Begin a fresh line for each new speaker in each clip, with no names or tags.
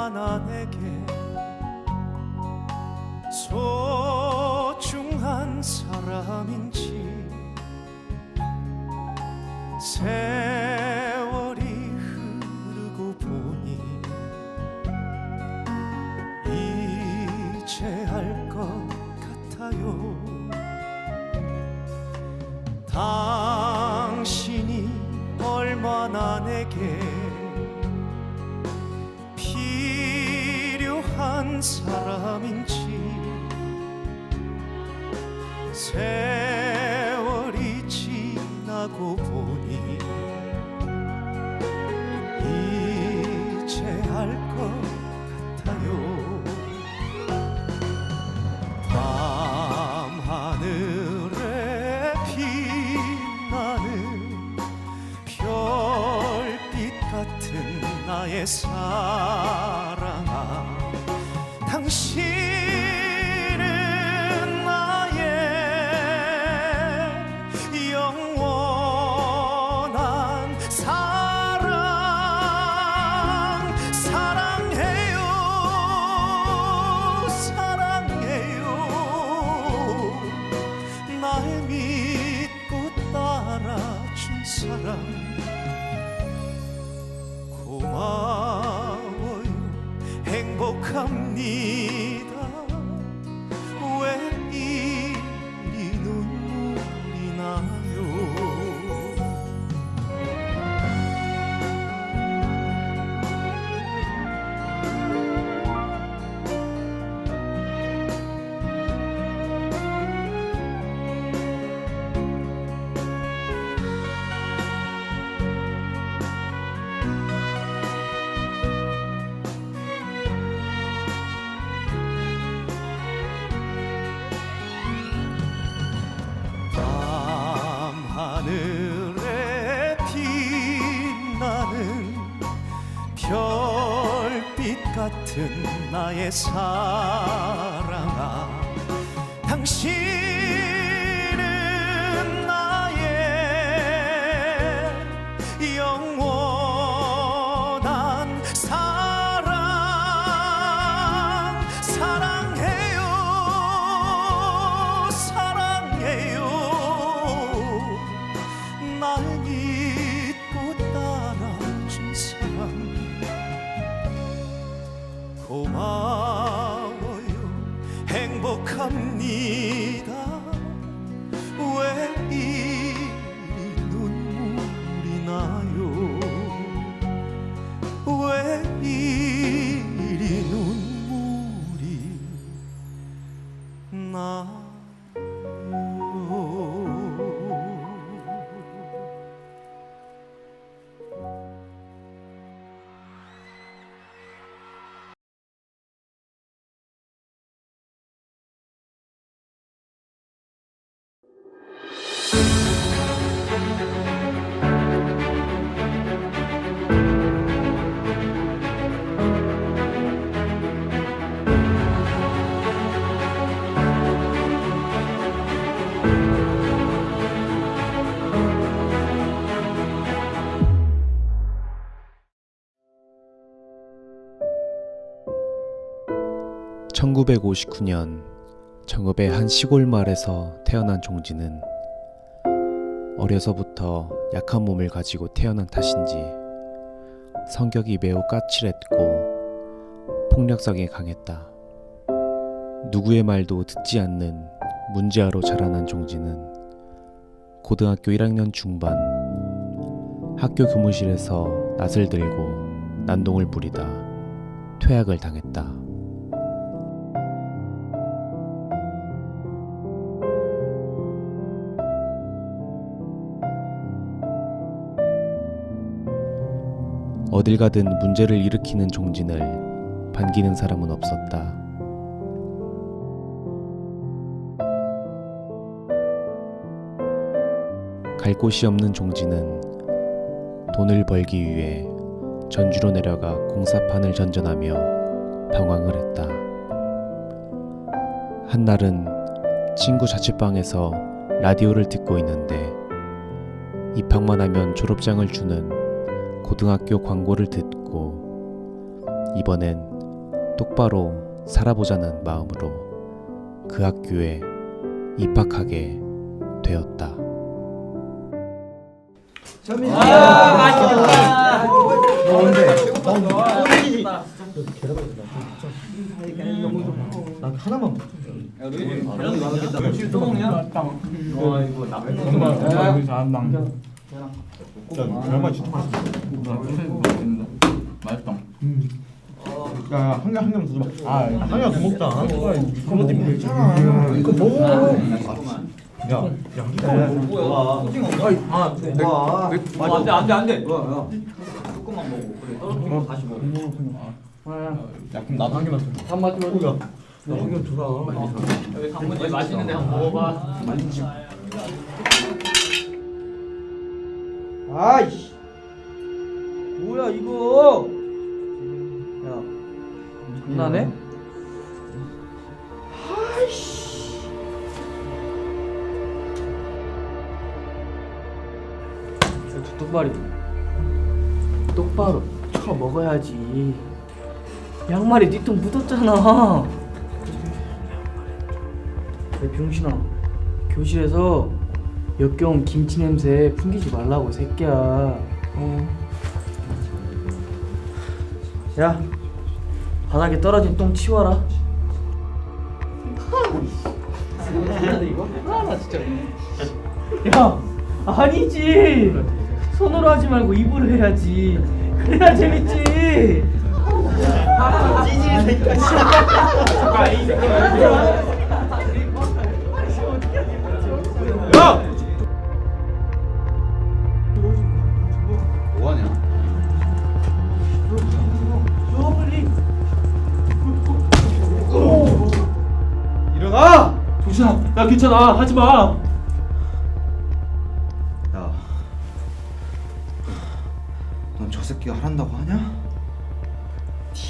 얼마나 내게 소중한 사람인지 세월이 흐르고 보니 이제 알 것 같아요. 당신이 얼마나 내게 필요한 사람인지 세월이 지나고 보니 이제 알 것 같아요. 밤하늘에 빛나는 별빛 같은 나의 사랑아, 당신은 나의 영원한 사랑. 사랑해요, 사랑해요. 날 믿고 따라준 사람 고마워요. 행복합니다. 왜 이리 눈물이 나요? 하늘에 빛나는 별빛 같은 나의 사랑아, 당신은 나의 영원한 사랑. 사랑해요, 사랑해요. 날 믿고 따라준 사람 고마워요. 행복합니다. 왜 이리 눈물이 나요? 왜 이리 눈물이 나요?
(1959년) 정읍의 한 시골 마을에서 태어난 종지는 어려서부터 약한 몸을 가지고 태어난 탓인지 성격이 매우 까칠했고 폭력성이 강했다. 누구의 말도 듣지 않는 문제아로 자라난 종지는 고등학교 1학년 중반 학교 교무실에서 낫을 들고 난동을 부리다 퇴학을 당했다. 어딜 가든 문제를 일으키는 종진을 반기는 사람은 없었다. 갈 곳이 없는 종진은 돈을 벌기 위해 전주로 내려가 공사판을 전전하며 방황을 했다. 한날은 친구 자취방에서 라디오를 듣고 있는데 입학만 하면 졸업장을 주는 고등학교 광고를 듣고 이번엔 똑바로 살아보자는 마음으로 그 학교에 입학하게 되었다.
야, 한 개만 더 줘봐. 한 개만 더 먹자. 그거 때문에 괜찮아. 이거 먹어. 야,
안돼. 조금만 먹어. 그래. 떨어지면 다시 먹어.
야, 그럼 나도 한 개만 더. 한 마디 먹자. 나한 개만 줘라.
여기 강문지 맛있는데 한번 먹어봐.
아이씨 뭐야 이거 야 장난해? 아이씨 똑바로 쳐 먹어야지 양말에 네 똥 묻었잖아. 야 병신아 교실에서 역겨운 김치 냄새 풍기지 말라고 새끼야. 야 바닥에 떨어진 똥 치워라. 나 진짜. 야 아니지 손으로 하지 말고 입으로 해야지. 그래야 재밌지. 찌질 새끼야.
야! 일어나!
정신아 야 괜찮아 하지마.
야, 넌 저 새끼가 하란다고 하냐?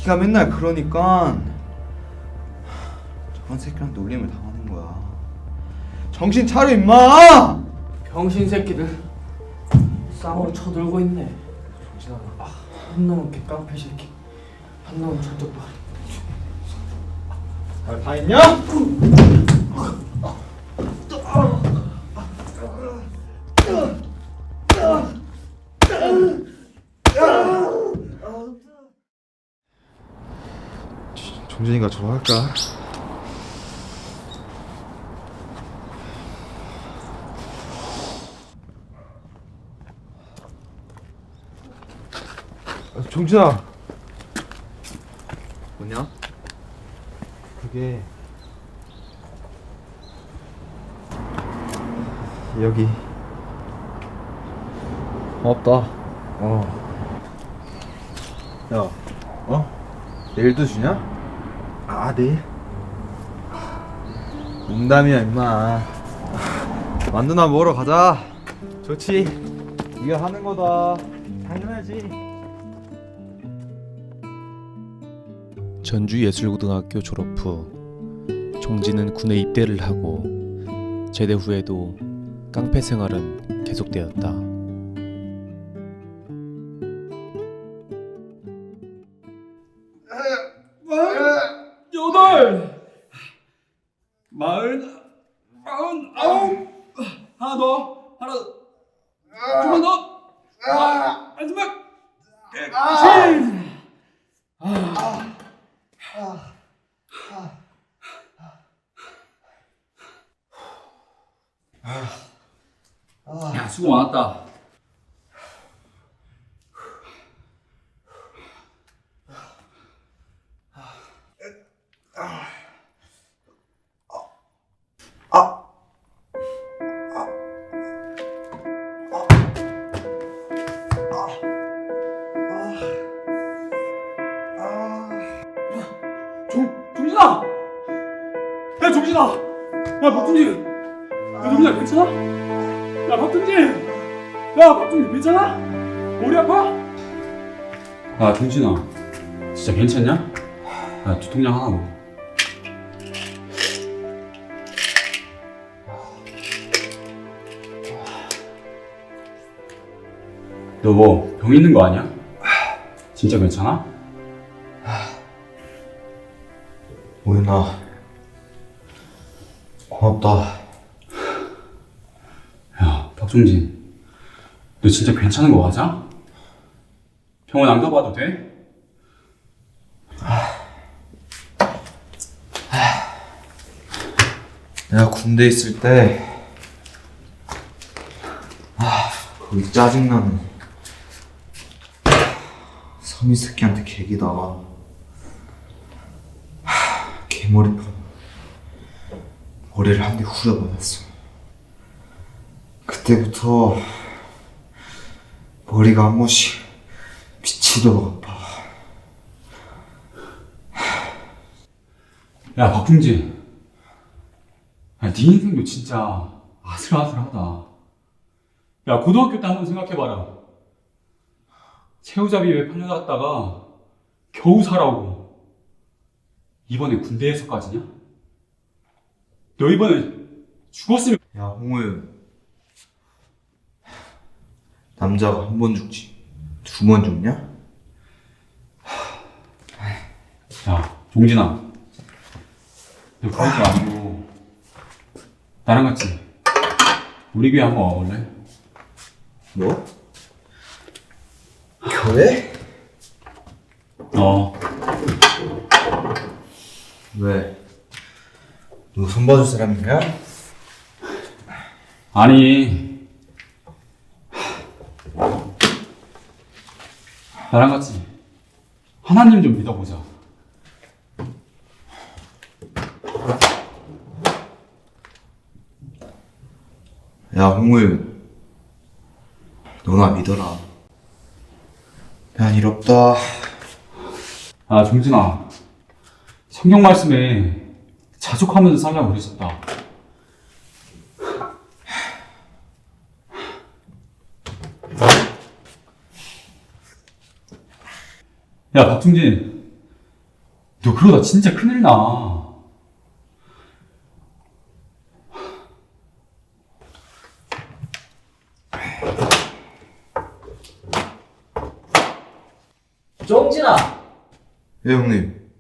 네가 맨날 그러니까 저런 새끼랑 놀림을 당하는 거야. 정신 차려 임마!
병신 새끼들 쌍으로 쳐들고 있네. 정신아 한 놈은 개깡패 새끼 한 놈은 저쪽 봐.
다 했냐?
종진이가 좋아할까?
종진아.
뭐냐?
그게 여기
고맙다. 야, 내일도 주냐?
내일?
농담이야 임마. 만두나 먹으러 가자.
좋지.
네가 하는 거다.
당연하지.
전주예술고등학교 졸업 후 종진은 군에 입대를 하고 제대 후에도 깡패 생활은 계속되었다.
여덟 마흔 아홉 하나 더 조금만 더 마지막 100. 야 수고 많았다. 종진아! 야 종진아! 야 박종진! 야 종진아 괜찮아? 야 박종진! 야 박종진 괜찮아? 머리 아파?
아 종진아 진짜 괜찮냐? 야 두통약 하나 먹어. 너 뭐 병 있는 거 아니야? 진짜 괜찮아?
우윤아, 고맙다.
야, 박종진, 너 진짜 괜찮은 거 맞아? 병원 안 가봐도 돼?
내가 군대 있을 때 거기 짜증나는 서미 새끼한테 개기다가 개머리 풀어 머리를 한 대 후려받았어. 그때부터 머리가 한 번씩 미치도록 아파.
야, 박종진, 야, 네 인생도 진짜 아슬아슬하다. 야, 고등학교 때 한번 생각해봐라. 새우잡이 왜 팔려갔다가 겨우 살아오고 이번에 군대에서까지냐? 너 이번에 죽었으면.
야, 홍우윤, 남자가 한 번 죽지 두 번 죽냐?
야, 종진아, 너 그런 거 아니고 나랑 같이 우리 교회 한번 와볼래?
뭐? 교회? 왜? 너 손봐줄 사람이야?
아니, 나랑 같이 하나님 좀 믿어보자.
야, 홍우윤, 너나 믿어라. 난 일 없다.
아, 종진아, 성경 말씀에 자족하면서 살라고 그랬었다. 야, 박종진, 너 그러다 진짜 큰일 나.
정진아.
예, 형님.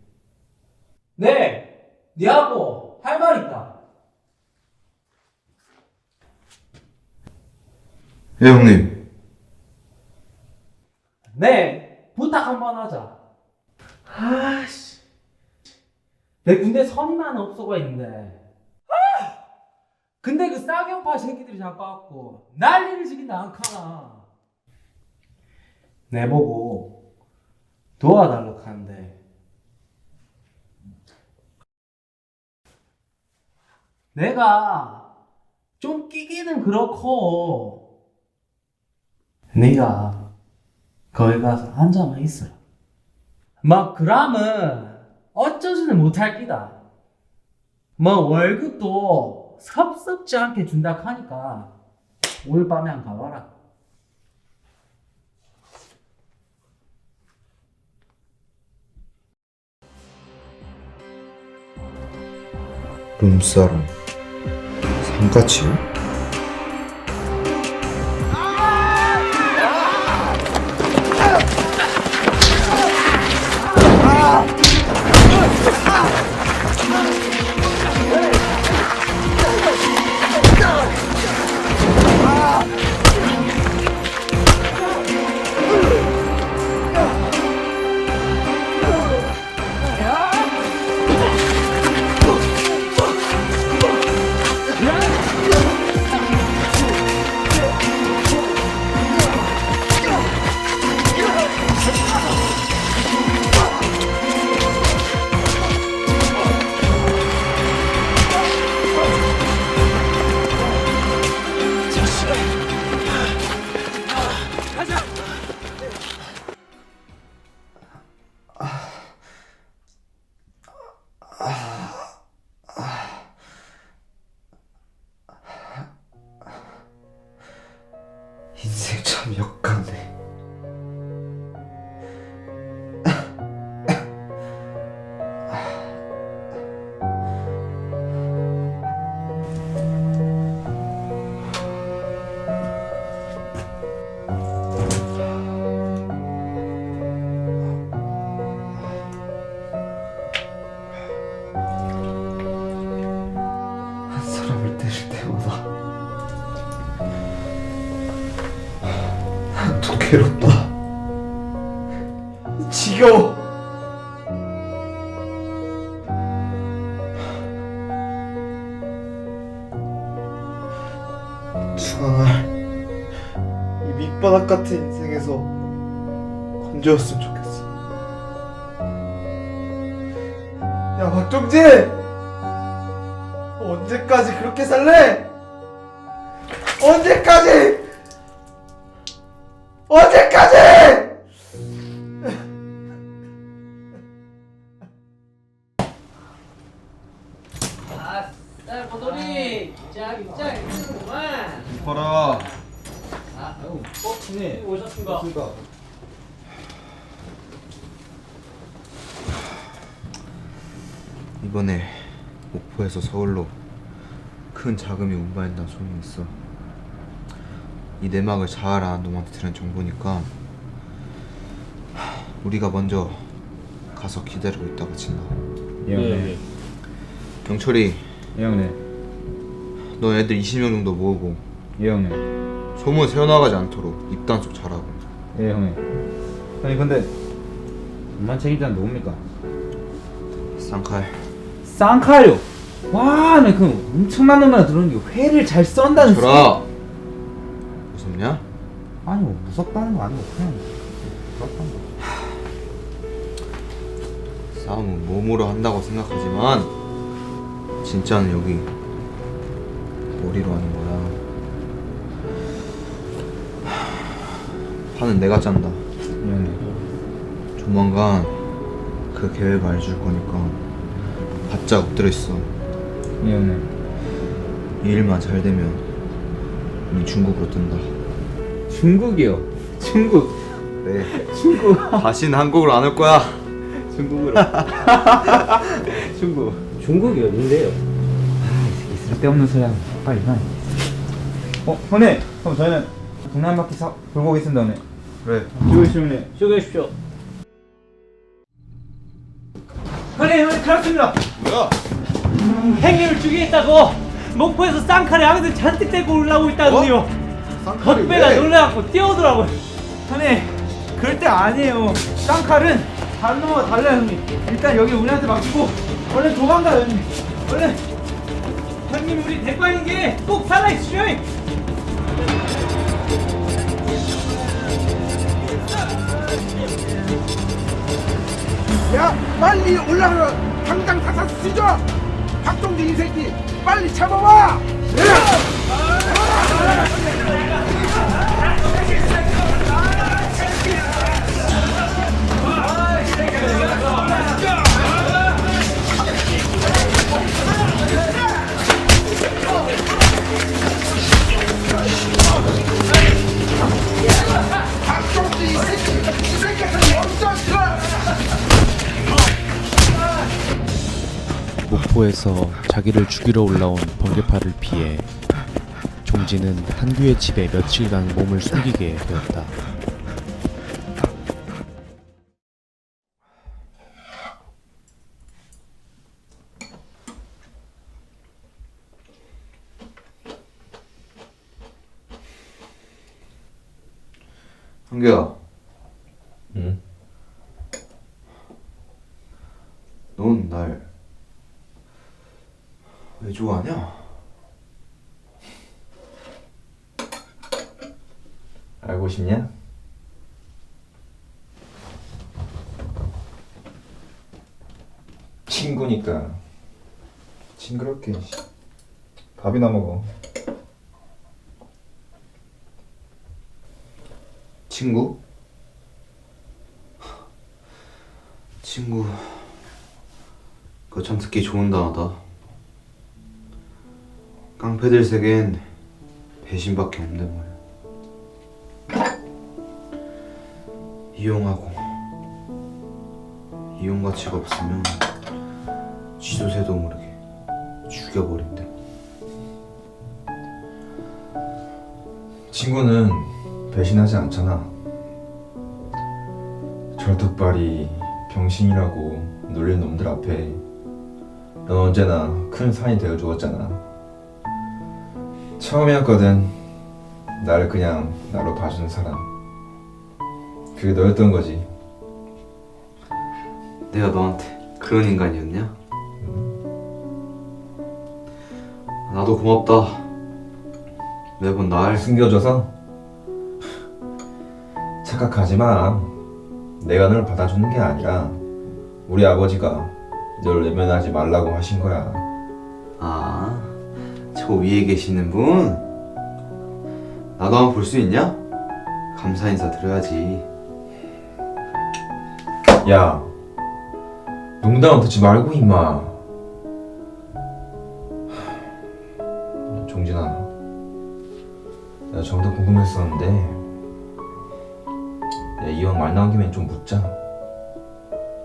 네. 니하고 할 말 있다.
예, 형님.
네. 부탁 한번 하자. 아씨. 내 군대 선임하는 업소가 있는데. 근데 그 쌍용파 새끼들이 자꾸 와갖고 난리를 지긴다 않카나. 내보고 도와달라고 하는데 내가 좀 끼기는 그렇고 네가 거기 가서 앉아만 있어라. 막 그러면 어쩌지는 못할 끼다. 뭐 월급도 섭섭지 않게 준다 하니까 오늘 밤에 안 가봐라.
룸사롱 상가치요? 지겨워. 수강아, 이 밑바닥 같은 인생에서 건져왔으면 좋겠어. 야 박정재, 언제까지 그렇게 살래? 언제까지? 언제까지?
아싸 고돌이 입장
봐라.
오셨습니다.
이번에 목포에서 서울로 큰 자금이 운반된다는 소문이 있어. 이 내막을 잘 아는 놈한테 들은 정보니까 우리가 먼저 가서 기다리고 있다가 친다.
예.
영철이,
예 형님.
너 애들 20명 정도 모으고
예 형님.
소문 새어나가지 않도록 입단속 잘하고.
예 형님. 형님 근데 운반 책임자는 누굽니까?
쌍칼.
쌍칼요. 와, 나 그 엄청난 놈이나 들었는데 회를 잘 썬다는.
철아, 무섭냐?
아니 뭐 무섭다는 거 아니고 그냥 그렇다는 거.
싸움은 몸으로 한다고 생각하지만 진짜는 여기 머리로 하는 거야. 판은 내가 짠다.
예 형님.
조만간 그 계획 알려줄 거니까 바짝 엎드려 있어.
예 형님.
이 일만 잘 되면 우리 중국으로 뜬다.
중국이요. 중국.
네.
중국.
다시는 한국으로 안 올 거야.
중국으로. 중국.
중국이 어딘데요?
아, 이 새끼 쓸데없는 소리 하면 빨리 일어나. 형님. 그럼 저희는 동네 한 바퀴 돌고 오겠습니다 형님.
그래.
죽으시오 형님.
수고하십시오.
형님 칼났습니다.
뭐야?
행님을 죽이겠다고 목포에서 쌍칼에 아무들 잔뜩 데리고 올라오고 있다더니요. 겉배가 놀라갖고 뛰어오더라고요.
형님 그럴 때 아니에요. 쌍칼은 다른 놈과 달라요 형님. 일단 여기 우리한테 맡기고 얼른 도망가요 형님. 얼른.
형님 우리 대과인 게 꼭 살아있으셔.
야 빨리 올라가. 당장 가서 쓰죠. 박동재 이 새끼 빨리 잡아와. 박동재 이 새끼 엄청
목포에서 자기를 죽이러 올라온 번개파를 피해 종지는 한규의 집에 며칠간 몸을 숨기게 되었다.
한규야.
응?
넌 날 왜 좋아하냐?
알고 싶냐? 친구니까 징그럽게 밥이나 먹어.
친구? 친구, 그거 참 듣기 좋은 단어다. 깡패들 세계엔 배신밖에 없는데 말이야. 이용하고 이용 가치가 없으면 쥐도 새도 모르게 죽여버린대.
친구는 배신하지 않잖아. 절뚝발이 병신이라고 놀린 놈들 앞에 넌 언제나 큰 산이 되어주었잖아. 처음이었거든. 나를 그냥 나로 봐주는 사람. 그게 너였던 거지.
내가 너한테 그런 인간이었냐? 나도 고맙다. 매번 날
숨겨줘서? 착각하지 마. 내가 널 받아주는 게 아니라 우리 아버지가 널 외면하지 말라고 하신 거야.
아, 저 위에 계시는 분? 나도 한번 볼 수 있냐? 감사 인사 드려야지.
야, 농담은 듣지 말고 임마. 종진아, 나 정도 궁금했었는데 야, 이왕 말 나온 김에 좀 묻자.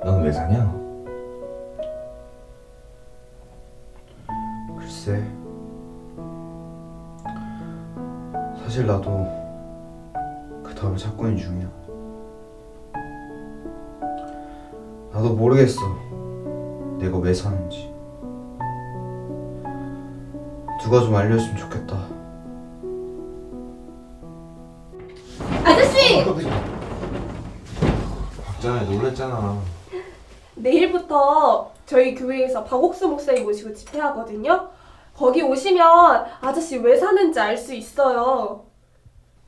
넌 왜 사냐?
글쎄, 사실 나도 그 답을 찾고 있는 중이야. 나도 모르겠어, 내가 왜 사는지. 누가 좀 알려줬으면 좋겠다.
아저씨!
박자에 놀랬잖아.
내일부터 저희 교회에서 박옥수 목사님 모시고 집회하거든요. 거기 오시면 아저씨 왜 사는지 알 수 있어요.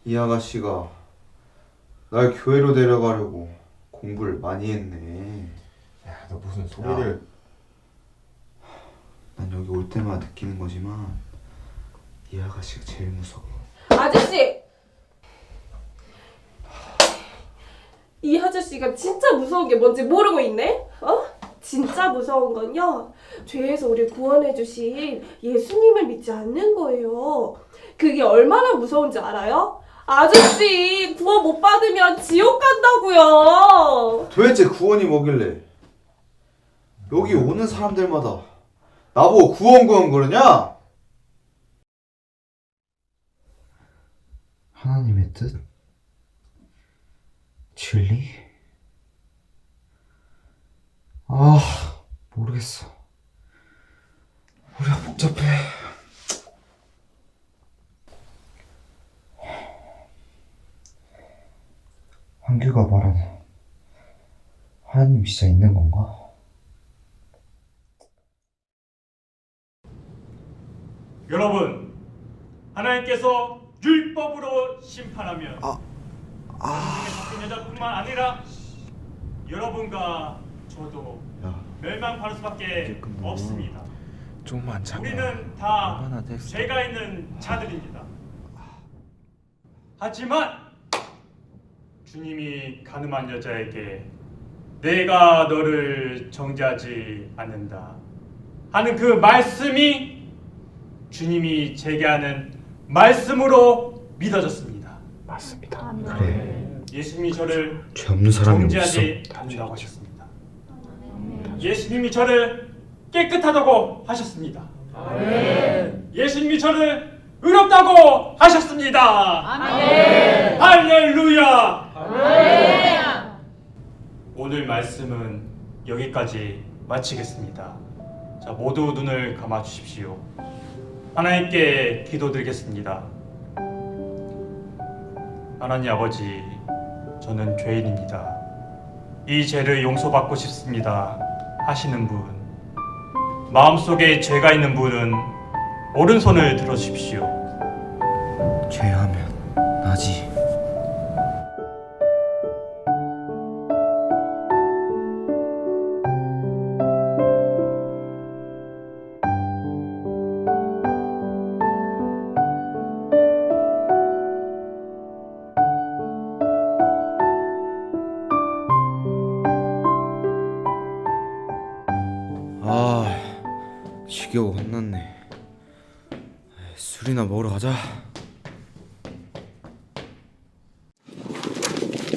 이 아가씨가 날 교회로 데려가려고 공부를 많이 했네.
야, 너 무슨 소리를.
난 여기 올 때마다 느끼는 거지만 이 아가씨가 제일 무서워.
아저씨! 이 아저씨가 진짜 무서운 게 뭔지 모르고 있네? 어? 진짜 무서운 건요, 죄에서 우리 구원해 주신 예수님을 믿지 않는 거예요. 그게 얼마나 무서운지 알아요? 아저씨, 구원 못 받으면 지옥 간다고요.
도대체 구원이 뭐길래 여기 오는 사람들마다 나보고 구원 그러냐? 하나님의 뜻? 진리? 아, 모르겠어. 머리가 복잡해. 한규가 말하는 하나님이 진짜 있는 건가?
여러분, 하나님께서 율법으로 심판하면 바뀐 여자뿐만 아니라 여러분과 저도 멸망받을 수밖에 없습니다.
좀만 참아.
우리는 다 죄가 있는 자들입니다. 하지만 주님이 가늠한 여자에게 내가 너를 정죄하지 않는다 하는 그 말씀이 주님이 제게 하는 말씀으로 믿어졌습니다.
맞습니다.
그래,
예수님이 저를
죄 없는 사람이 어딨어?
정죄하지 않는다고 하셨습니다. 예수님이 저를 깨끗하다고 하셨습니다. 예수님이 저를 의롭다고 하셨습니다. 할렐루야. 오늘 말씀은 여기까지 마치겠습니다. 자, 모두 눈을 감아 주십시오. 하나님께 기도드리겠습니다. 하나님 아버지, 저는 죄인입니다. 이 죄를 용서받고 싶습니다 하시는 분, 마음속에 죄가 있는 분은 오른손을 들어주십시오.
죄하면 나지. 지겨워 혼났네. 술이나 먹으러 가자.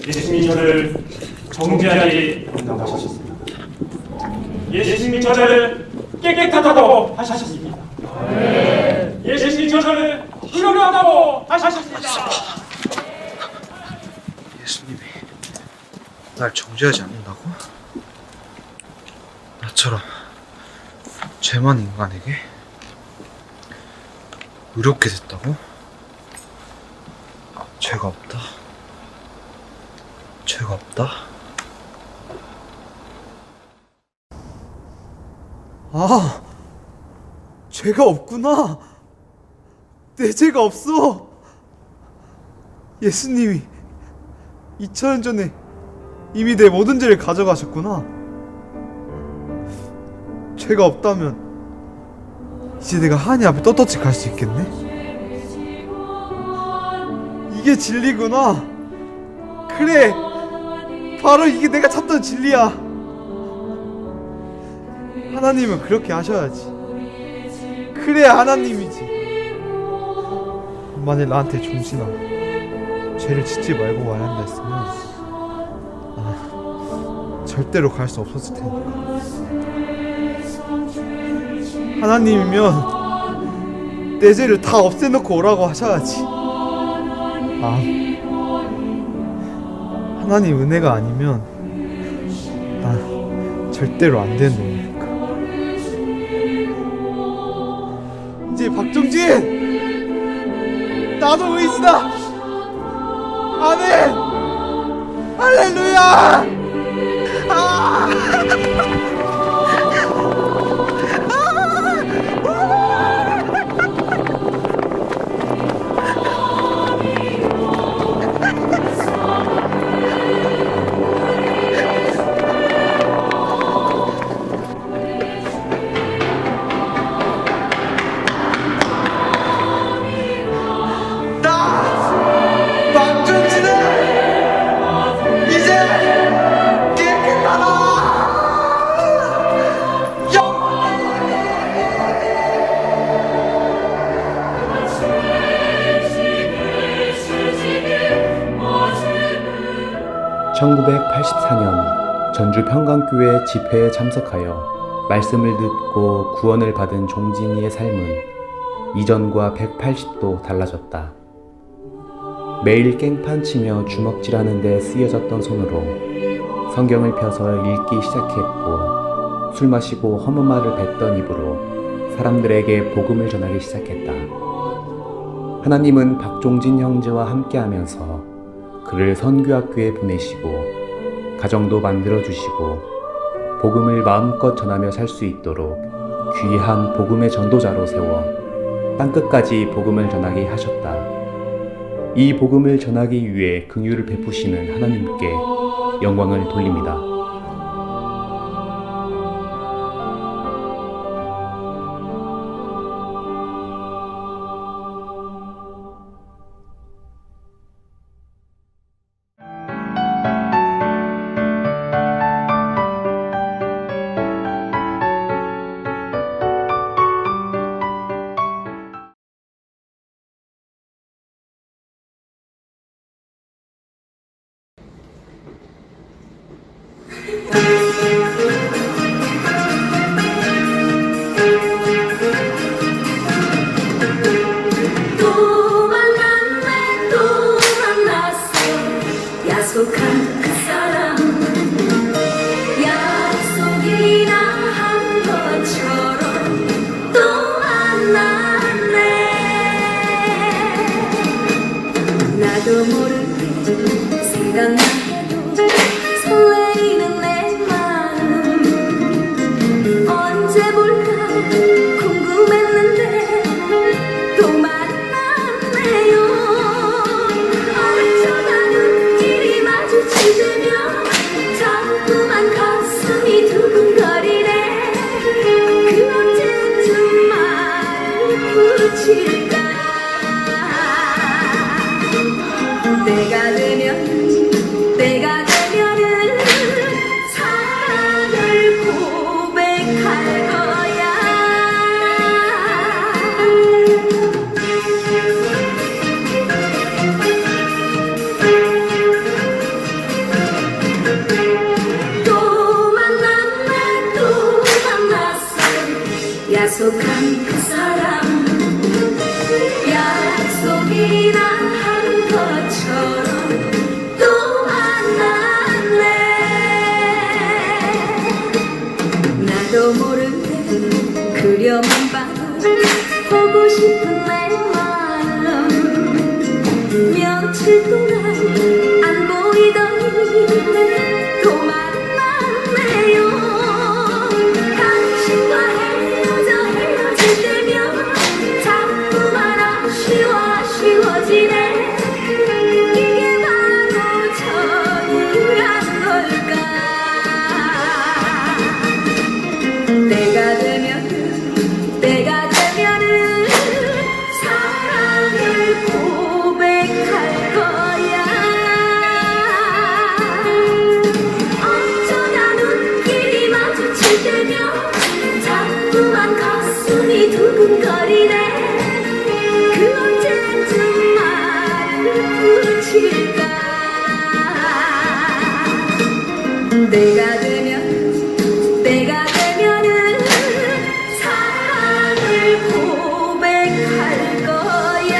예수님이 저를 정죄하지 않는다고 하셨습니다. 예수님이 저를 깨끗하다고 하셨습니다. 예수님이 저를 의롭다고 하셨습니다.
예수님이 날 정죄하지 않는다고? 나처럼 죄만 인간에게 의롭게 됐다고? 죄가 없다. 죄가 없다.
아, 죄가 없구나. 내 죄가 없어. 예수님이 2000년 전에 이미 내 모든 죄를 가져가셨구나. 죄가 없다면 이제 내가 하나님 앞에 떳떳이 갈 수 있겠네. 이게 진리구나. 그래, 바로 이게 내가 찾던 진리야. 하나님은 그렇게 하셔야지. 그래야 하나님이지. 만일 나한테 종신아, 죄를 짓지 말고 와야 한다 했으면 나는 절대로 갈 수 없었을 테니까. 하나님이면 내 죄를 다 없애놓고 오라고 하셔야지. 아, 하나님 은혜가 아니면 난 절대로 안 되는 놈이니까. 이제 박종진, 나도 의지다. 아멘. 할렐루야. 아!
(1984년) 전주 평강교회 집회에 참석하여 말씀을 듣고 구원을 받은 종진이의 삶은 이전과 180도 달라졌다. 매일 깽판 치며 주먹질하는 데 쓰여졌던 손으로 성경을 펴서 읽기 시작했고, 술 마시고 험한 말을 뱉던 입으로 사람들에게 복음을 전하기 시작했다. 하나님은 박종진 형제와 함께하면서 그를 선교학교에 보내시고 가정도 만들어주시고 복음을 마음껏 전하며 살 수 있도록 귀한 복음의 전도자로 세워 땅끝까지 복음을 전하게 하셨다. 이 복음을 전하기 위해 긍휼을 베푸시는 하나님께 영광을 돌립니다.
약속한 그 사람, 약속이나 한 것처럼 또 만났네. 나도 모르게 생각나 해도 설레이는 내 마음. 언제 볼까 궁금했는데 또 만났네요. 자꾸만 가슴이 두근거리네. 그 언제쯤 말 붙일까. 때가 되면 때가 되면은 사랑을 고백할 거야.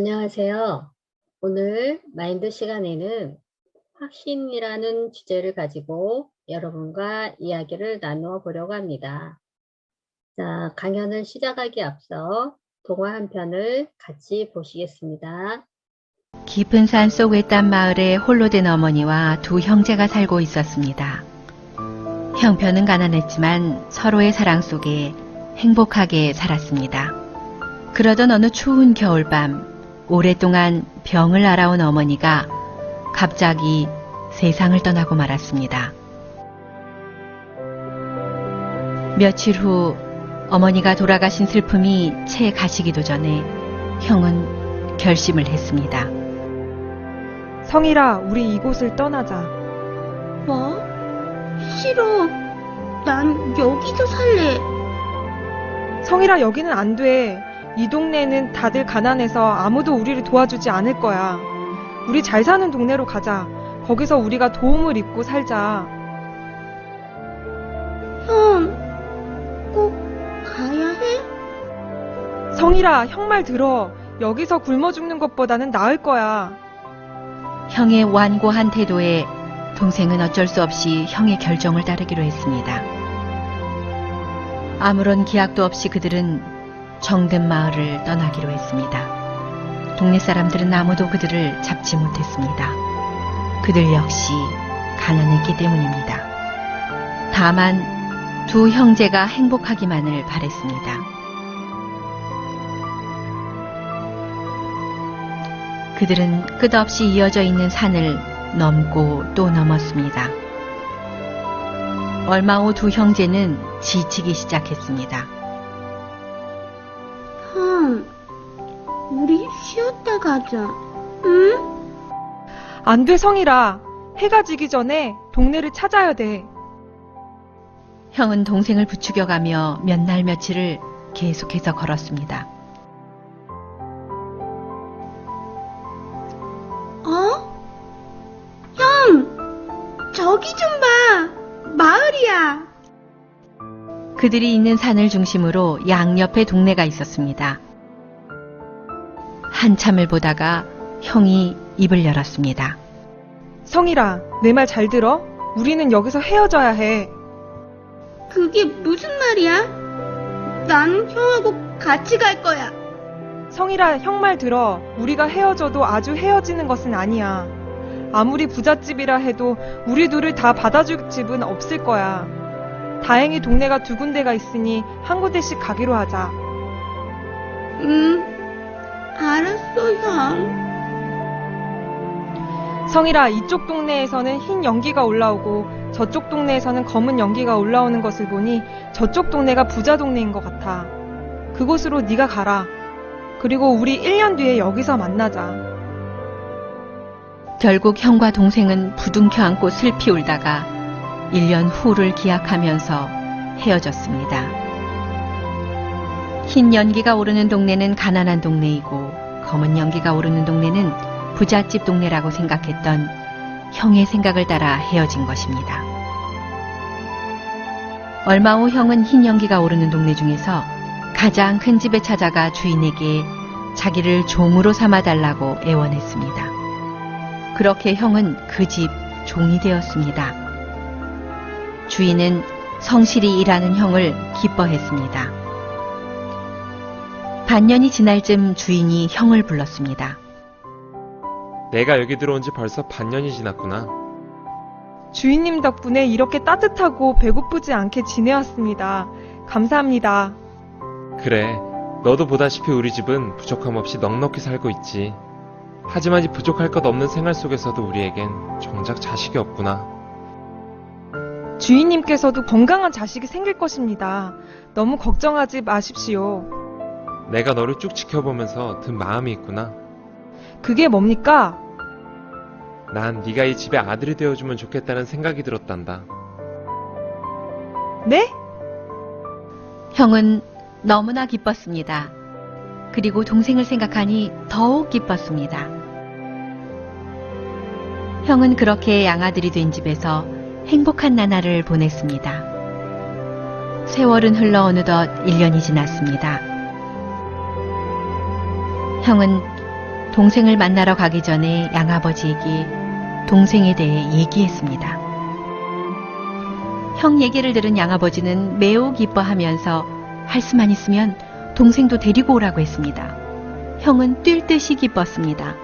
안녕하세요. 오늘 마인드 시간에는 확신이라는 주제를 가지고 여러분과 이야기를 나누어 보려고 합니다. 자, 강연을 시작하기 앞서 동화 한 편을 같이 보시겠습니다.
깊은 산 속 외딴 마을에 홀로 된 어머니와 두 형제가 살고 있었습니다. 형편은 가난했지만 서로의 사랑 속에 행복하게 살았습니다. 그러던 어느 추운 겨울밤, 오랫동안 병을 앓아온 어머니가 갑자기 세상을 떠나고 말았습니다. 며칠 후 어머니가 돌아가신 슬픔이 채 가시기도 전에 형은 결심을 했습니다.
성일아, 우리 이곳을 떠나자.
뭐? 싫어. 난 여기서 살래.
성일아, 여기는 안 돼. 이 동네는 다들 가난해서 아무도 우리를 도와주지 않을 거야. 우리 잘 사는 동네로 가자. 거기서 우리가 도움을 입고 살자.
형, 꼭 가야 해?
성일아, 형 말 들어. 여기서 굶어 죽는 것보다는 나을 거야.
형의 완고한 태도에 동생은 어쩔 수 없이 형의 결정을 따르기로 했습니다. 아무런 기약도 없이 그들은 정든 마을을 떠나기로 했습니다. 동네 사람들은 아무도 그들을 잡지 못했습니다. 그들 역시 가난했기 때문입니다. 다만 두 형제가 행복하기만을 바랬습니다. 그들은 끝없이 이어져 있는 산을 넘고 또 넘었습니다. 얼마 후 두 형제는 지치기 시작했습니다.
형, 우리 쉬었다 가자. 응?
안 돼, 성일아. 해가 지기 전에 동네를 찾아야 돼.
형은 동생을 부추겨가며 몇 날 며칠을 계속해서 걸었습니다.
형! 저기 좀 봐! 마을이야!
그들이 있는 산을 중심으로 양옆에 동네가 있었습니다. 한참을 보다가 형이 입을 열었습니다.
성일아, 내 말 잘 들어? 우리는 여기서 헤어져야 해.
그게 무슨 말이야? 난 형하고 같이 갈 거야.
성일아, 형 말 들어. 우리가 헤어져도 아주 헤어지는 것은 아니야. 아무리 부잣집이라 해도 우리 둘을 다 받아줄 집은 없을 거야. 다행히 동네가 두 군데가 있으니 한 군데씩 가기로 하자.
알았어, 형.
성일아, 이쪽 동네에서는 흰 연기가 올라오고 저쪽 동네에서는 검은 연기가 올라오는 것을 보니 저쪽 동네가 부자 동네인 것 같아. 그곳으로 네가 가라. 그리고 우리 1년 뒤에 여기서 만나자.
결국 형과 동생은 부둥켜 안고 슬피 울다가 1년 후를 기약하면서 헤어졌습니다. 흰 연기가 오르는 동네는 가난한 동네이고 검은 연기가 오르는 동네는 부잣집 동네라고 생각했던 형의 생각을 따라 헤어진 것입니다. 얼마 후 형은 흰 연기가 오르는 동네 중에서 가장 큰 집에 찾아가 주인에게 자기를 종으로 삼아달라고 애원했습니다. 그렇게 형은 그 집 종이 되었습니다. 주인은 성실히 일하는 형을 기뻐했습니다. 반년이 지날 즈음 주인이 형을 불렀습니다.
내가 여기 들어온 지 벌써 반년이 지났구나.
주인님 덕분에 이렇게 따뜻하고 배고프지 않게 지내왔습니다. 감사합니다.
그래, 너도 보다시피 우리 집은 부족함 없이 넉넉히 살고 있지. 하지만 이 부족할 것 없는 생활 속에서도 우리에겐 정작 자식이 없구나.
주인님께서도 건강한 자식이 생길 것입니다. 너무 걱정하지 마십시오.
내가 너를 쭉 지켜보면서 든 마음이 있구나.
그게 뭡니까?
난 네가 이 집의 아들이 되어주면 좋겠다는 생각이 들었단다.
네?
형은 너무나 기뻤습니다. 그리고 동생을 생각하니 더욱 기뻤습니다. 형은 그렇게 양아들이 된 집에서 행복한 나날을 보냈습니다. 세월은 흘러 어느덧 1년이 지났습니다. 형은 동생을 만나러 가기 전에 양아버지에게 동생에 대해 얘기했습니다. 형 얘기를 들은 양아버지는 매우 기뻐하면서 할 수만 있으면 동생도 데리고 오라고 했습니다. 형은 뛸 듯이 기뻤습니다.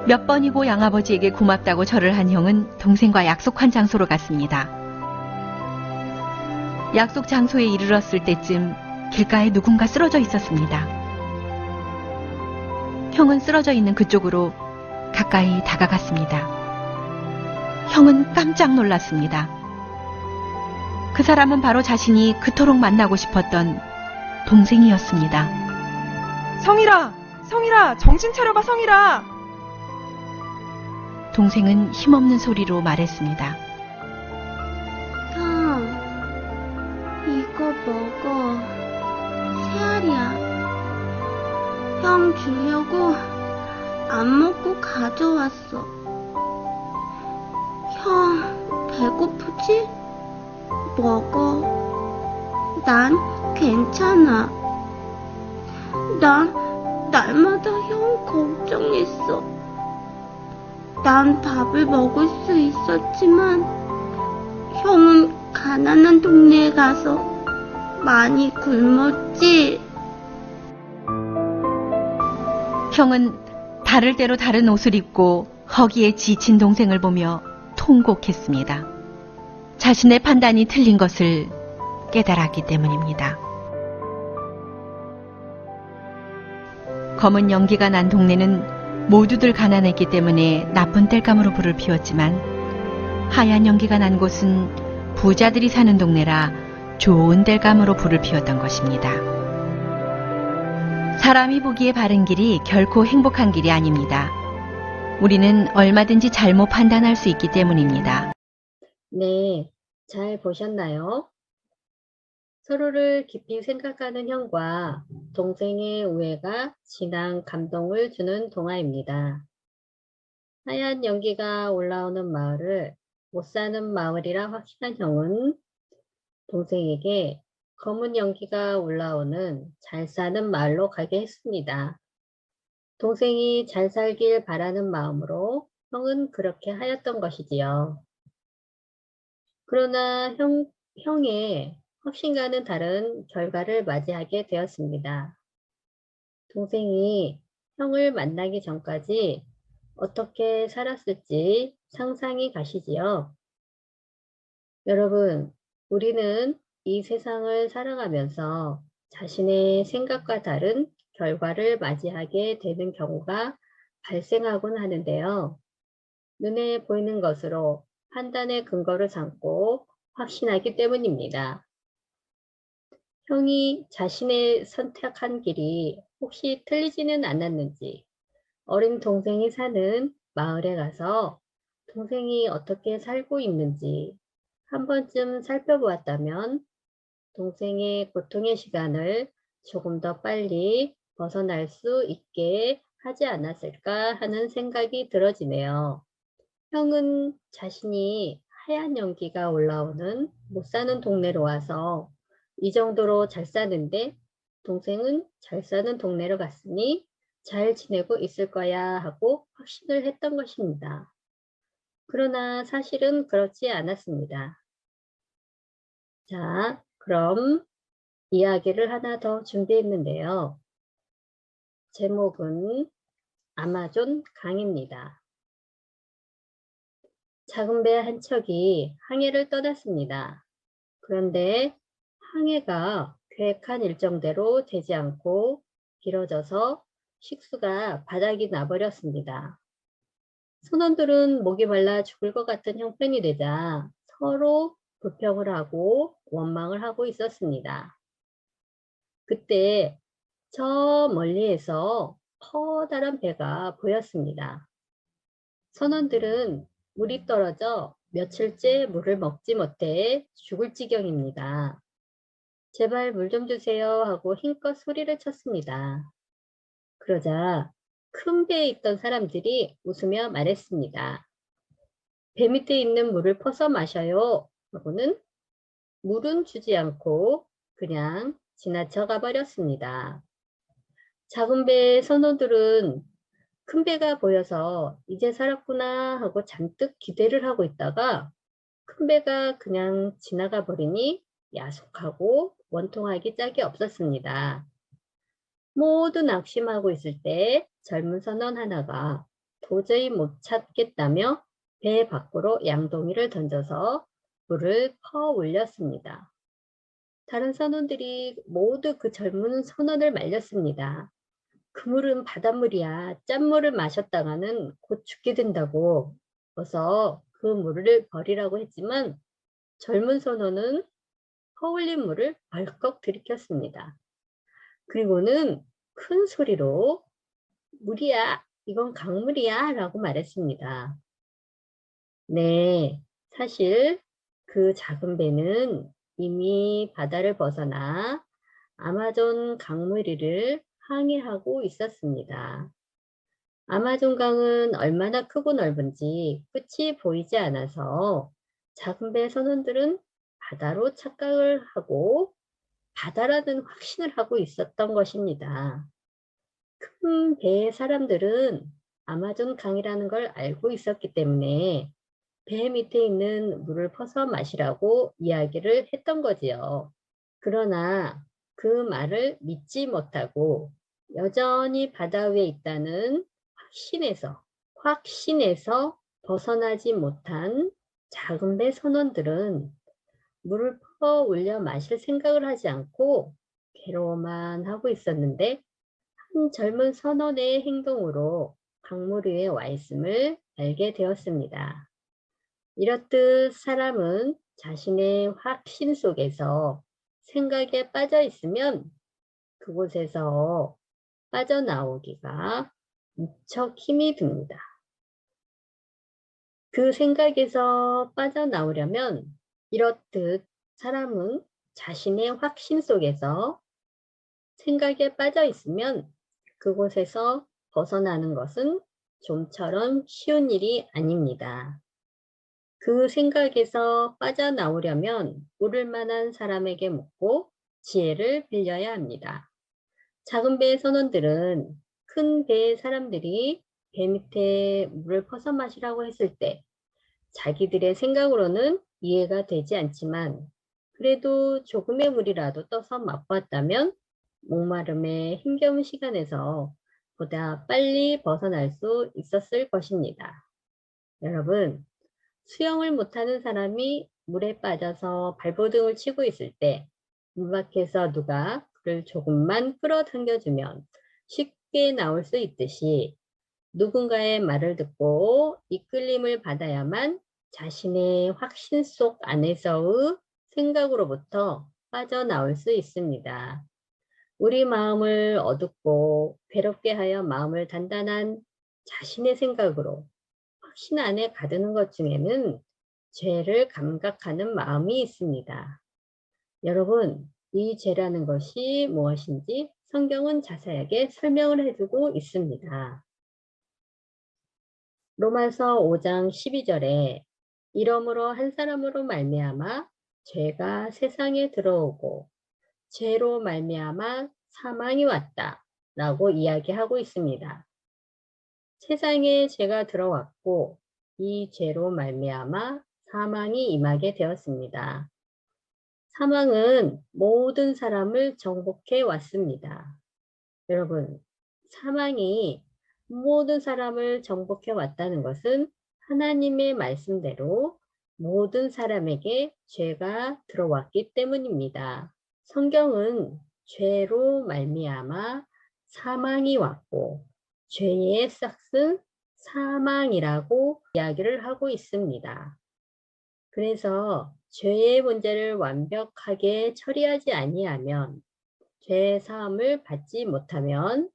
몇 번이고 양아버지에게 고맙다고 절을 한 형은 동생과 약속한 장소로 갔습니다. 약속 장소에 이르렀을 때쯤 길가에 누군가 쓰러져 있었습니다. 형은 쓰러져 있는 그쪽으로 가까이 다가갔습니다. 형은 깜짝 놀랐습니다. 그 사람은 바로 자신이 그토록 만나고 싶었던 동생이었습니다.
성일아! 성일아! 정신 차려봐, 성일아!
동생은 힘없는 소리로 말했습니다.
형, 이거 먹어. 새알이야. 형 주려고 안 먹고 가져왔어. 형, 배고프지? 먹어. 난 괜찮아. 난 날마다 형 걱정했어. 난 밥을 먹을 수 있었지만 형은 가난한 동네에 가서 많이 굶었지.
형은 다를 대로 다른 옷을 입고 허기에 지친 동생을 보며 통곡했습니다. 자신의 판단이 틀린 것을 깨달았기 때문입니다. 검은 연기가 난 동네는 모두들 가난했기 때문에 나쁜 땔감으로 불을 피웠지만 하얀 연기가 난 곳은 부자들이 사는 동네라 좋은 땔감으로 불을 피웠던 것입니다. 사람이 보기에 바른 길이 결코 행복한 길이 아닙니다. 우리는 얼마든지 잘못 판단할 수 있기 때문입니다.
네, 잘 보셨나요? 서로를 깊이 생각하는 형과 동생의 우애가 진한 감동을 주는 동화입니다. 하얀 연기가 올라오는 마을을 못 사는 마을이라 확신한 형은 동생에게 검은 연기가 올라오는 잘 사는 마을로 가게 했습니다. 동생이 잘 살길 바라는 마음으로 형은 그렇게 하였던 것이지요. 그러나 형의 확신과는 다른 결과를 맞이하게 되었습니다. 동생이 형을 만나기 전까지 어떻게 살았을지 상상이 가시지요. 여러분, 우리는 이 세상을 살아가면서 자신의 생각과 다른 결과를 맞이하게 되는 경우가 발생하곤 하는데요. 눈에 보이는 것으로 판단의 근거를 삼고 확신하기 때문입니다. 형이 자신의 선택한 길이 혹시 틀리지는 않았는지 어린 동생이 사는 마을에 가서 동생이 어떻게 살고 있는지 한 번쯤 살펴보았다면 동생의 고통의 시간을 조금 더 빨리 벗어날 수 있게 하지 않았을까 하는 생각이 들어지네요. 형은 자신이 하얀 연기가 올라오는 못 사는 동네로 와서 이 정도로 잘 사는데 동생은 잘 사는 동네로 갔으니 잘 지내고 있을 거야 하고 확신을 했던 것입니다. 그러나 사실은 그렇지 않았습니다. 자, 그럼 이야기를 하나 더 준비했는데요. 제목은 아마존 강입니다. 작은 배 한 척이 항해를 떠났습니다. 그런데 항해가 계획한 일정대로 되지 않고 길어져서 식수가 바닥이 나버렸습니다. 선원들은 목이 말라 죽을 것 같은 형편이 되자 서로 불평을 하고 원망을 하고 있었습니다. 그때 저 멀리에서 커다란 배가 보였습니다. 선원들은 물이 떨어져 며칠째 물을 먹지 못해 죽을 지경입니다. 제발 물 좀 주세요 하고 힘껏 소리를 쳤습니다. 그러자 큰 배에 있던 사람들이 웃으며 말했습니다. 배 밑에 있는 물을 퍼서 마셔요 하고는 물은 주지 않고 그냥 지나쳐 가버렸습니다. 작은 배의 선원들은 큰 배가 보여서 이제 살았구나 하고 잔뜩 기대를 하고 있다가 큰 배가 그냥 지나가 버리니 야속하고 원통하기 짝이 없었습니다. 모두 낙심하고 있을 때 젊은 선원 하나가 도저히 못 찾겠다며 배 밖으로 양동이를 던져서 물을 퍼 올렸습니다. 다른 선원들이 모두 그 젊은 선원을 말렸습니다. 그 물은 바닷물이야. 짠물을 마셨다가는 곧 죽게 된다고. 어서 그 물을 버리라고 했지만 젊은 선원은 퍼올린 물을 벌컥 들이켰습니다. 그리고는 큰 소리로 물이야, 이건 강물이야 라고 말했습니다. 네, 사실 그 작은 배는 이미 바다를 벗어나 아마존 강물위를 항해하고 있었습니다. 아마존강은 얼마나 크고 넓은지 끝이 보이지 않아서 작은 배 선원들은 바다로 착각을 하고 바다라는 확신을 하고 있었던 것입니다. 큰 배의 사람들은 아마존 강이라는 걸 알고 있었기 때문에 배 밑에 있는 물을 퍼서 마시라고 이야기를 했던 거지요. 그러나 그 말을 믿지 못하고 여전히 바다 위에 있다는 확신에서 벗어나지 못한 작은 배 선원들은 물을 퍼 올려 마실 생각을 하지 않고 괴로워만 하고 있었는데 한 젊은 선원의 행동으로 강물 위에 와 있음을 알게 되었습니다. 이렇듯 사람은 자신의 확신 속에서 생각에 빠져 있으면 그곳에서 빠져나오기가 무척 힘이 듭니다. 그 생각에서 빠져나오려면 이렇듯 사람은 자신의 확신 속에서 생각에 빠져 있으면 그곳에서 벗어나는 것은 좀처럼 쉬운 일이 아닙니다. 그 생각에서 빠져나오려면 물을 만한 사람에게 묻고 지혜를 빌려야 합니다. 작은 배의 선원들은 큰 배의 사람들이 배 밑에 물을 퍼서 마시라고 했을 때 자기들의 생각으로는 이해가 되지 않지만 그래도 조금의 물이라도 떠서 맛보았다면 목마름에 힘겨운 시간에서 보다 빨리 벗어날 수 있었을 것입니다. 여러분, 수영을 못하는 사람이 물에 빠져서 발버둥을 치고 있을 때 물 밖에서 누가 그를 조금만 끌어당겨주면 쉽게 나올 수 있듯이 누군가의 말을 듣고 이끌림을 받아야만 자신의 확신 속 안에서의 생각으로부터 빠져나올 수 있습니다. 우리 마음을 어둡고 괴롭게 하여 마음을 단단한 자신의 생각으로 확신 안에 가두는 것 중에는 죄를 감각하는 마음이 있습니다. 여러분, 이 죄라는 것이 무엇인지 성경은 자세하게 설명을 해주고 있습니다. 로마서 5장 12절에 이러므로 한 사람으로 말미암아 죄가 세상에 들어오고 죄로 말미암아 사망이 왔다 라고 이야기하고 있습니다. 세상에 죄가 들어왔고 이 죄로 말미암아 사망이 임하게 되었습니다. 사망은 모든 사람을 정복해 왔습니다. 여러분, 사망이 모든 사람을 정복해 왔다는 것은 하나님의 말씀대로 모든 사람에게 죄가 들어왔기 때문입니다. 성경은 죄로 말미암아 사망이 왔고 죄의 싹은 사망이라고 이야기를 하고 있습니다. 그래서 죄의 문제를 완벽하게 처리하지 아니하면 죄 사함을 받지 못하면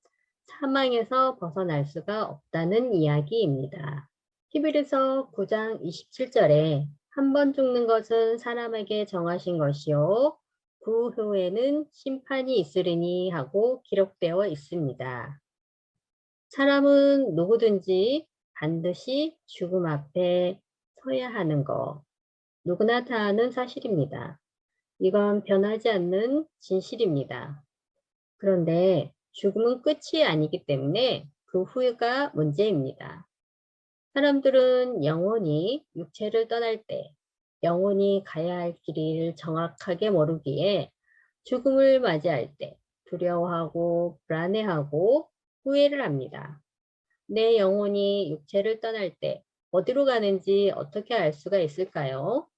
사망에서 벗어날 수가 없다는 이야기입니다. 히브리서 9장 27절에 한 번 죽는 것은 사람에게 정하신 것이요 그 후에는 심판이 있으리니 하고 기록되어 있습니다. 사람은 누구든지 반드시 죽음 앞에 서야 하는 것, 누구나 다 아는 사실입니다. 이건 변하지 않는 진실입니다. 그런데 죽음은 끝이 아니기 때문에 그 후가 문제입니다. 사람들은 영혼이 육체를 떠날 때 영혼이 가야 할 길을 정확하게 모르기에 죽음을 맞이할 때 두려워하고 불안해하고 후회를 합니다. 내 영혼이 육체를 떠날 때 어디로 가는지 어떻게 알 수가 있을까요?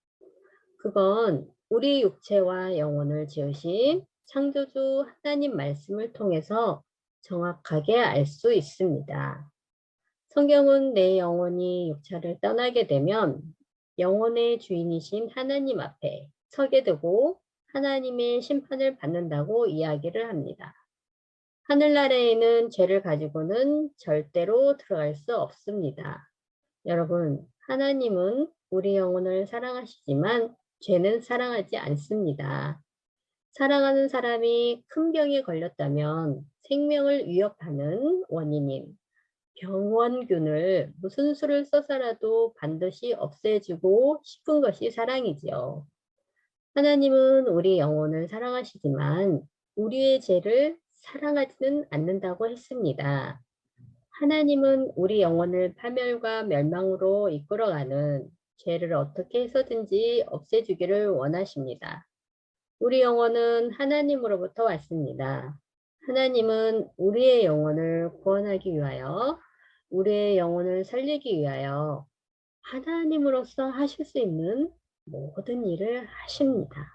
그건 우리 육체와 영혼을 지으신 창조주 하나님 말씀을 통해서 정확하게 알 수 있습니다. 성경은 내 영혼이 육체를 떠나게 되면 영혼의 주인이신 하나님 앞에 서게 되고 하나님의 심판을 받는다고 이야기를 합니다. 하늘나라에는 죄를 가지고는 절대로 들어갈 수 없습니다. 여러분, 하나님은 우리 영혼을 사랑하시지만 죄는 사랑하지 않습니다. 사랑하는 사람이 큰 병에 걸렸다면 생명을 위협하는 원인인 병원균을 무슨 수를 써서라도 반드시 없애주고 싶은 것이 사랑이지요. 하나님은 우리 영혼을 사랑하시지만 우리의 죄를 사랑하지는 않는다고 했습니다. 하나님은 우리 영혼을 파멸과 멸망으로 이끌어가는 죄를 어떻게 해서든지 없애주기를 원하십니다. 우리 영혼은 하나님으로부터 왔습니다. 하나님은 우리의 영혼을 구원하기 위하여, 우리의 영혼을 살리기 위하여 하나님으로서 하실 수 있는 모든 일을 하십니다.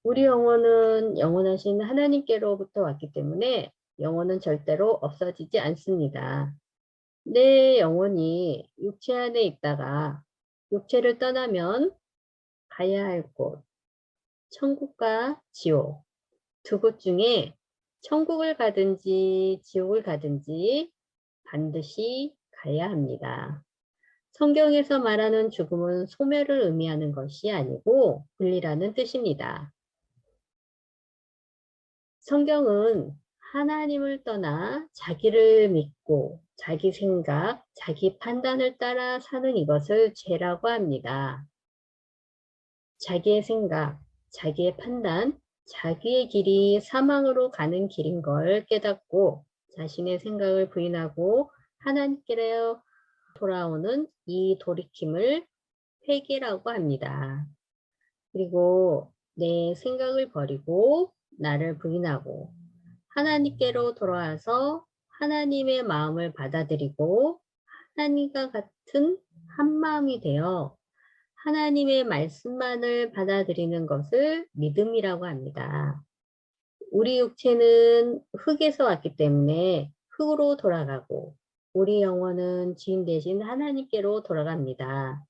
우리 영혼은 영원하신 하나님께로부터 왔기 때문에 영혼은 절대로 없어지지 않습니다. 내 영혼이 육체 안에 있다가 육체를 떠나면 가야 할 곳, 천국과 지옥 두 곳 중에 천국을 가든지 지옥을 가든지 반드시 가야 합니다. 성경에서 말하는 죽음은 소멸을 의미하는 것이 아니고 분리라는 뜻입니다. 성경은 하나님을 떠나 자기를 믿고 자기 생각, 자기 판단을 따라 사는 이것을 죄라고 합니다. 자기의 생각, 자기의 판단, 자기의 길이 사망으로 가는 길인 걸 깨닫고 자신의 생각을 부인하고 하나님께로 돌아오는 이 돌이킴을 회개라고 합니다. 그리고 내 생각을 버리고 나를 부인하고 하나님께로 돌아와서 하나님의 마음을 받아들이고 하나님과 같은 한 마음이 되어 하나님의 말씀만을 받아들이는 것을 믿음이라고 합니다. 우리 육체는 흙에서 왔기 때문에 흙으로 돌아가고 우리 영혼은 주인 되신 하나님께로 돌아갑니다.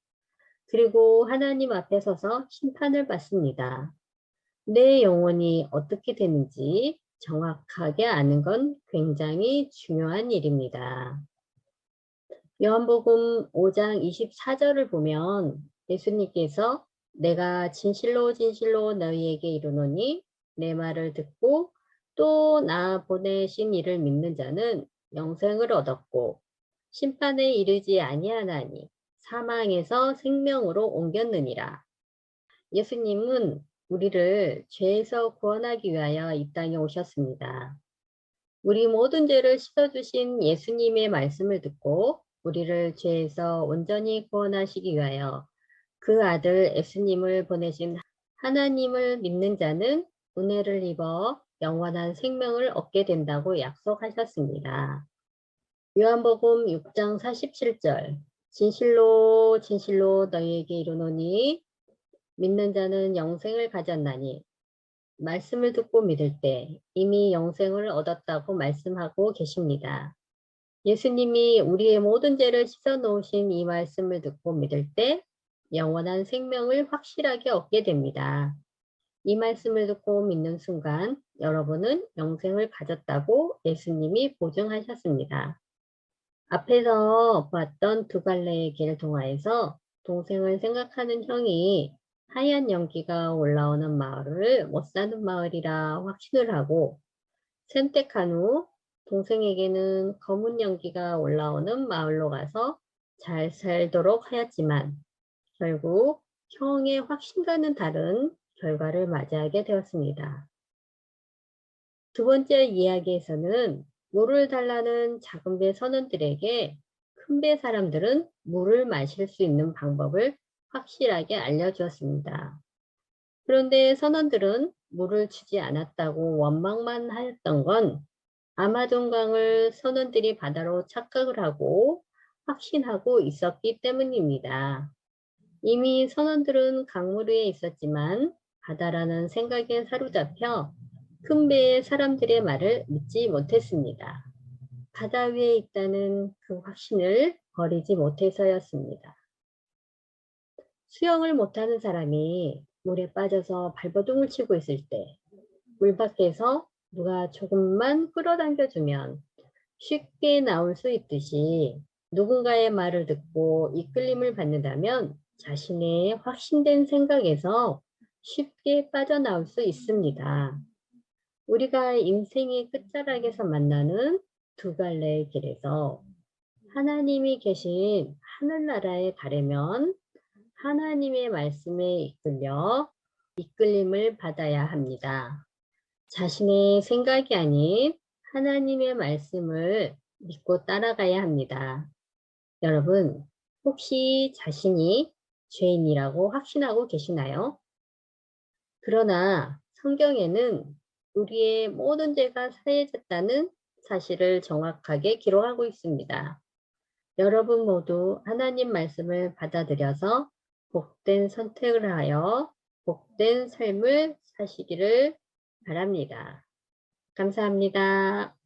그리고 하나님 앞에 서서 심판을 받습니다. 내 영혼이 어떻게 되는지 정확하게 아는 건 굉장히 중요한 일입니다. 요한복음 5장 24절을 보면 예수님께서 내가 진실로 진실로 너희에게 이르노니 내 말을 듣고 또 나 보내신 이를 믿는 자는 영생을 얻었고 심판에 이르지 아니하나니 사망에서 생명으로 옮겼느니라. 예수님은 우리를 죄에서 구원하기 위하여 이 땅에 오셨습니다. 우리 모든 죄를 씻어주신 예수님의 말씀을 듣고 우리를 죄에서 온전히 구원하시기 위하여 그 아들 예수님을 보내신 하나님을 믿는 자는 은혜를 입어 영원한 생명을 얻게 된다고 약속하셨습니다. 요한복음 6장 47절 진실로 진실로 너희에게 이르노니 믿는 자는 영생을 가졌나니 말씀을 듣고 믿을 때 이미 영생을 얻었다고 말씀하고 계십니다. 예수님이 우리의 모든 죄를 씻어 놓으신 이 말씀을 듣고 믿을 때 영원한 생명을 확실하게 얻게 됩니다. 이 말씀을 듣고 믿는 순간 여러분은 영생을 가졌다고 예수님이 보증하셨습니다. 앞에서 봤던 두 갈래의 길 동화에서 동생을 생각하는 형이 하얀 연기가 올라오는 마을을 못 사는 마을이라 확신을 하고 선택한 후 동생에게는 검은 연기가 올라오는 마을로 가서 잘 살도록 하였지만 결국 형의 확신과는 다른 결과를 맞이하게 되었습니다. 두 번째 이야기에서는 물을 달라는 작은 배 선원들에게 큰 배 사람들은 물을 마실 수 있는 방법을 확실하게 알려주었습니다. 그런데 선원들은 물을 주지 않았다고 원망만 하였던 건 아마존강을 선원들이 바다로 착각을 하고 확신하고 있었기 때문입니다. 이미 선원들은 강물 위에 있었지만 바다라는 생각에 사로잡혀 큰 배의 사람들의 말을 믿지 못했습니다. 바다 위에 있다는 그 확신을 버리지 못해서였습니다. 수영을 못하는 사람이 물에 빠져서 발버둥을 치고 있을 때 물 밖에서 누가 조금만 끌어당겨주면 쉽게 나올 수 있듯이 누군가의 말을 듣고 이끌림을 받는다면 자신의 확신된 생각에서 쉽게 빠져나올 수 있습니다. 우리가 인생의 끝자락에서 만나는 두 갈래의 길에서 하나님이 계신 하늘나라에 가려면 하나님의 말씀에 이끌려 이끌림을 받아야 합니다. 자신의 생각이 아닌 하나님의 말씀을 믿고 따라가야 합니다. 여러분, 혹시 자신이 죄인이라고 확신하고 계시나요? 그러나 성경에는 우리의 모든 죄가 사해졌다는 사실을 정확하게 기록하고 있습니다. 여러분 모두 하나님 말씀을 받아들여서 복된 선택을 하여 복된 삶을 사시기를 바랍니다. 감사합니다.